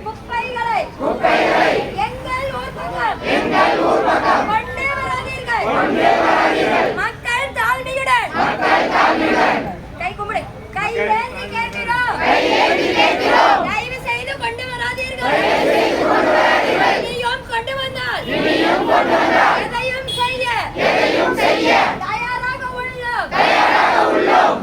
குப்பைகளை எங்கள் ஊர் பக்கம் கொண்டு வராதீர்கள். மக்கள் தாழ்மையுடன் கை கும்பிடு, கை ஏந்தி கேட்கிறோம். தயவு செய்து கொண்டு வராதீர்கள். இனியும் கொண்டு வந்தால் எதையும் செய்ய தயாராக உள்ளோம்.